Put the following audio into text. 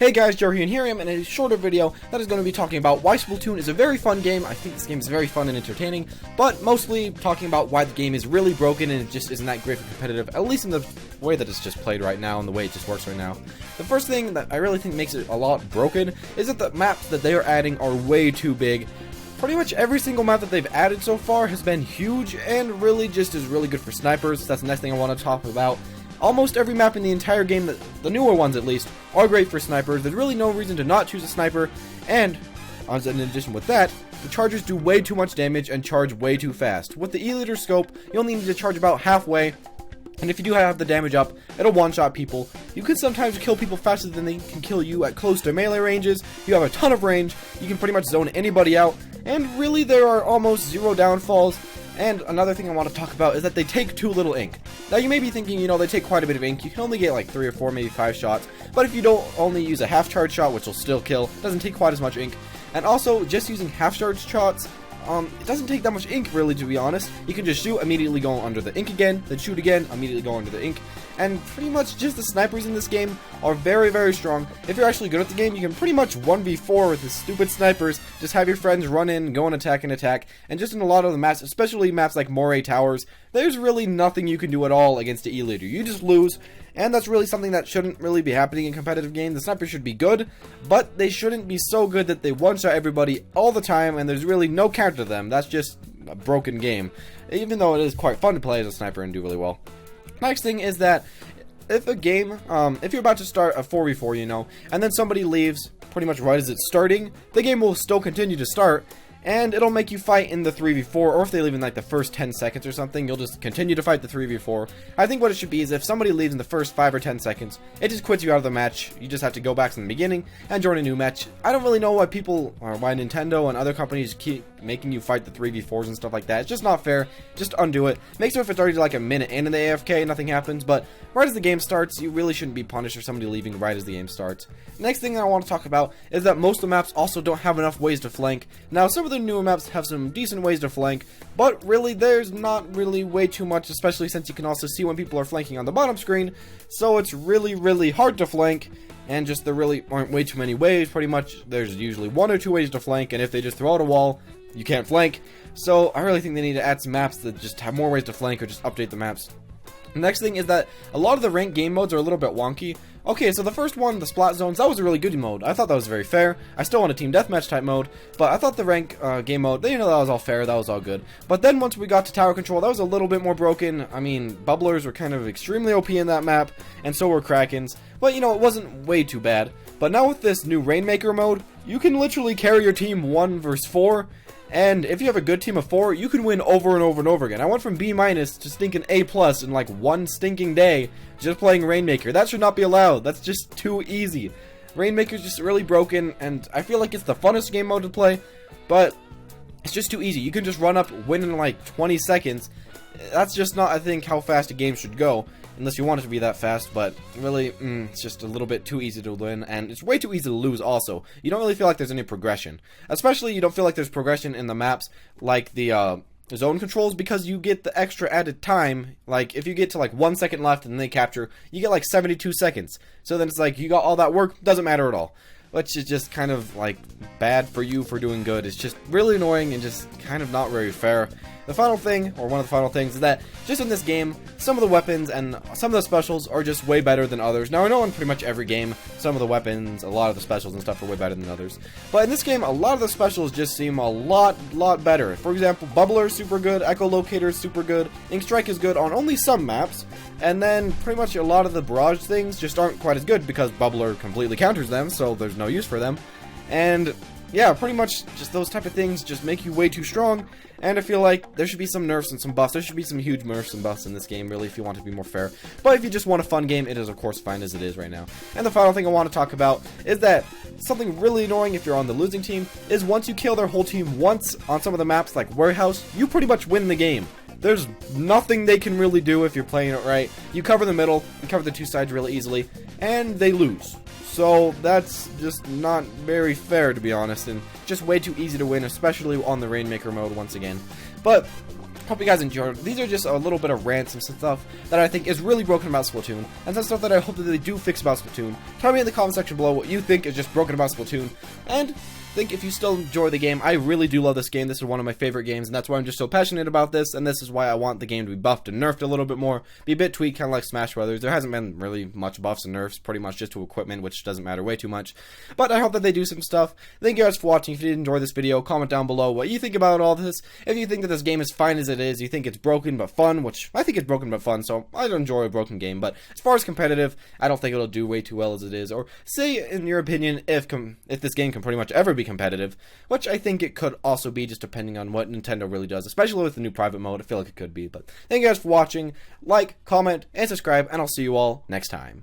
Hey guys, Joe here, and here I am in a shorter video that is going to be talking about why Splatoon is a very fun game. I think this game is very fun and entertaining, but mostly talking about why the game is really broken and it just isn't that great for competitive, at least in the way that it's just played right now and the way it just works right now. The first thing that I really think makes it a lot broken is that the maps that they are adding are way too big. Pretty much every single map that they've added so far has been huge and really just is really good for snipers. That's the next thing I want to talk about. Almost every map in the entire game, the newer ones at least, are great for snipers. There's really no reason to not choose a sniper, and in addition with that, the chargers do way too much damage and charge way too fast. With the E-liter scope, you only need to charge about halfway, and if you do have the damage up, it'll one-shot people. You can sometimes kill people faster than they can kill you at close to melee ranges. You have a ton of range, you can pretty much zone anybody out, and really there are almost zero downfalls. And another thing I want to talk about is that they take too little ink. Now you may be thinking, you know, they take quite a bit of ink. You can only get like 3 or 4, maybe 5 shots. But if you don't only use a half charge shot, which will still kill, it doesn't take quite as much ink. And also, just using half charge shots, it doesn't take that much ink really, to be honest. You can just shoot, immediately go under the ink again, then shoot again, immediately go under the ink. And pretty much just the snipers in this game are very, very strong. If you're actually good at the game, you can pretty much 1v4 with the stupid snipers. Just have your friends run in, go and attack and attack. And just in a lot of the maps, especially maps like Moray Towers, there's really nothing you can do at all against the E-liter. You just lose. And that's really something that shouldn't really be happening in competitive game. The snipers should be good, but they shouldn't be so good that they one-shot everybody all the time, and there's really no counter to them. That's just a broken game, even though it is quite fun to play as a sniper and do really well. Next thing is that if a game, if you're about to start a 4v4, you know, and then somebody leaves pretty much right as it's starting, the game will still continue to start, and it'll make you fight in the 3v4, or if they leave in like the first 10 seconds or something, you'll just continue to fight the 3v4. I think what it should be is if somebody leaves in the first 5 or 10 seconds, it just quits you out of the match. You just have to go back from the beginning and join a new match. I don't really know why people, or why Nintendo and other companies keep making you fight the 3v4s and stuff like that. It's just not fair. Just undo it. Make sure if it's already like a minute in the AFK, nothing happens, but right as the game starts, you really shouldn't be punished for somebody leaving right as the game starts. Next thing I want to talk about is that most of the maps also don't have enough ways to flank. Now, some of the newer maps have some decent ways to flank, but really there's not really way too much, especially since you can also see when people are flanking on the bottom screen, so it's really hard to flank, and just there really aren't way too many ways. Pretty much there's usually 1 or 2 ways to flank, and if they just throw out a wall, you can't flank. So I really think they need to add some maps that just have more ways to flank, or just update the maps. The next thing is that a lot of the ranked game modes are a little bit wonky. Okay, so the first one, the Splat Zones, that was a really good mode. I thought that was very fair. I still want a team deathmatch type mode, but I thought the rank game mode, you know, that was all fair, that was all good. But then once we got to tower control, that was a little bit more broken. I mean, bubblers were kind of extremely OP in that map, and so were Krakens. But, you know, it wasn't way too bad. But now with this new Rainmaker mode, you can literally carry your team 1 versus 4. And if you have a good team of 4, you can win over and over and over again. I went from B- to stinking A+ in like one stinking day just playing Rainmaker. That should not be allowed. That's just too easy. Rainmaker's just really broken, and I feel like it's the funnest game mode to play, but it's just too easy. You can just run up, win in like 20 seconds. That's just not, I think, how fast a game should go, unless you want it to be that fast, but really, it's just a little bit too easy to win, and it's way too easy to lose also. You don't really feel like there's any progression. Especially, you don't feel like there's progression in the maps, like the zone controls, because you get the extra added time. Like, if you get to like 1 second left and they capture, you get like 72 seconds. So then it's like, you got all that work, doesn't matter at all. Which is just kind of like bad for you for doing good. It's just really annoying and just kind of not very fair. The final thing, or one of the final things, is that just in this game, some of the weapons and some of the specials are just way better than others. Now, I know in pretty much every game, some of the weapons, a lot of the specials and stuff are way better than others. But in this game, a lot of the specials just seem a lot better. For example, Bubbler is super good, Echolocator is super good, Ink Strike is good on only some maps, and then pretty much a lot of the barrage things just aren't quite as good because Bubbler completely counters them, so there's no use for them. And yeah, pretty much just those type of things just make you way too strong, and I feel like there should be some nerfs and some buffs. There should be some huge nerfs and buffs in this game, really, if you want it to be more fair. But if you just want a fun game, it is, of course, fine as it is right now. And the final thing I want to talk about is that something really annoying if you're on the losing team is once you kill their whole team once on some of the maps, like Warehouse, you pretty much win the game. There's nothing they can really do if you're playing it right. You cover the middle, you cover the 2 sides really easily, and they lose. So that's just not very fair, to be honest, and just way too easy to win, especially on the Rainmaker mode once again. But Hope you guys enjoyed. These are just a little bit of rants and some stuff that I think is really broken about Splatoon, and some stuff that I hope that they do fix about Splatoon. Tell me in the comment section below what you think is just broken about Splatoon, and think if you still enjoy the game. I really do love this game. This is one of my favorite games, and that's why I'm just so passionate about this, and this is why I want the game to be buffed and nerfed a little bit more, be a bit tweaked, kind of like Smash Brothers. There hasn't been really much buffs and nerfs, pretty much just to equipment, which doesn't matter way too much, but I hope that they do some stuff. Thank you guys for watching. If you did enjoy this video, comment down below what you think about all this. If you think that this game is fine as it is, you think it's broken but fun, which I think it's broken but fun, so I don't enjoy a broken game, but as far as competitive, I don't think it'll do way too well as it is, or say, in your opinion, if this game can pretty much ever be competitive, which I think it could also be, just depending on what Nintendo really does, especially with the new private mode. I feel like it could be. But thank you guys for watching. Like, comment, and subscribe, and I'll see you all next time.